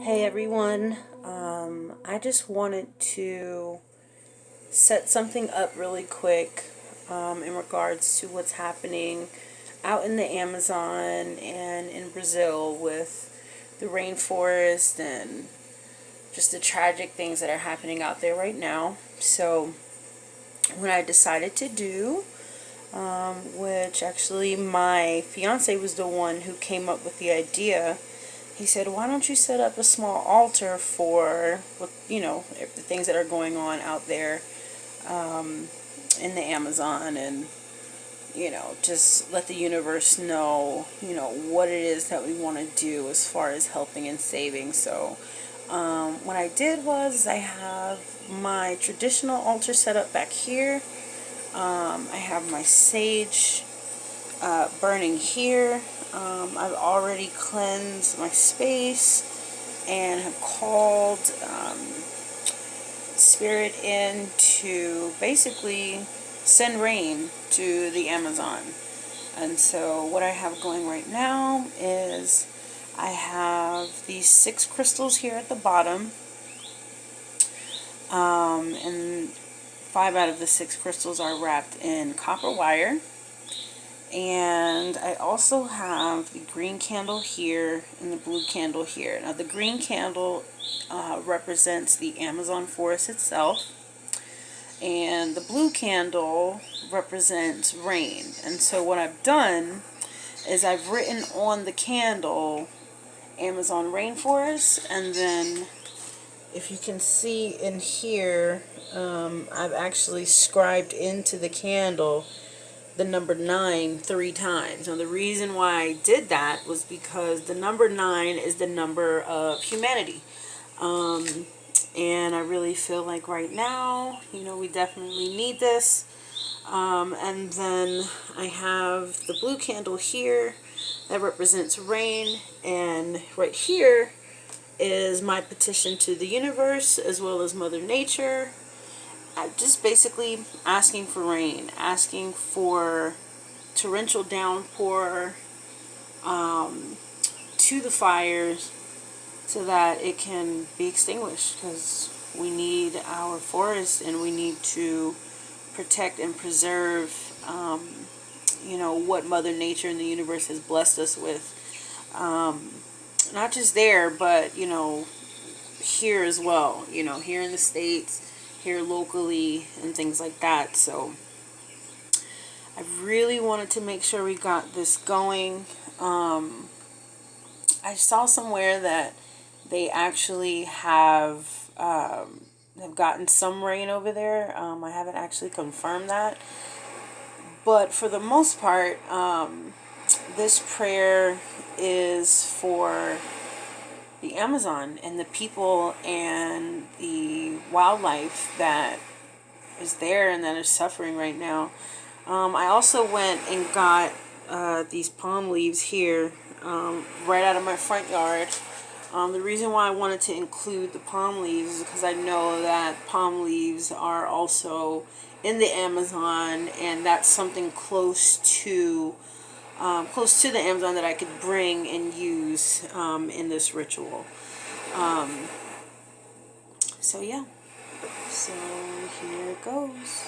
Hey everyone, I just wanted to set something up really quick in regards to what's happening out in the Amazon and in Brazil with the rainforest and just the tragic things that are happening out there right now. So, what I decided to do, which actually my fiance was the one who came up with the idea. He said, why don't you set up a small altar for, the things that are going on out there in the Amazon, and, just let the universe know, what it is that we want to do as far as helping and saving. So what I did was I have my traditional altar set up back here. I have my sage burning here. I've already cleansed my space and have called spirit in to basically send rain to the Amazon. And so what I have going right now is I have these 6 crystals here at the bottom, and 5 out of the 6 crystals are wrapped in copper wire. And I also have the green candle here and the blue candle here. Now the green candle represents the Amazon forest itself, and the blue candle represents rain. And so what I've done is I've written on the candle Amazon rainforest, and then if you can see in here, I've actually scribed into the candle the number 9 3 times. Now the reason why I did that was because the number 9 is the number of humanity. And I really feel like right now, we definitely need this. And then I have the blue candle here that represents rain, and right here is my petition to the universe as well as Mother Nature. I'm just basically asking for rain, asking for torrential downpour to the fires so that it can be extinguished, because we need our forest and we need to protect and preserve what Mother Nature and the universe has blessed us with. Not just there, but here as well, here in the States, here locally, and things like that. So I really wanted to make sure we got this going. I saw somewhere that they actually have gotten some rain over there. I haven't actually confirmed that, but for the most part, this prayer is for the Amazon and the people and the wildlife that is there and that is suffering right now. I also went and got these palm leaves here right out of my front yard. The reason why I wanted to include the palm leaves is because I know that palm leaves are also in the Amazon, and that's something close to the Amazon that I could bring and use in this ritual. So yeah, so here it goes.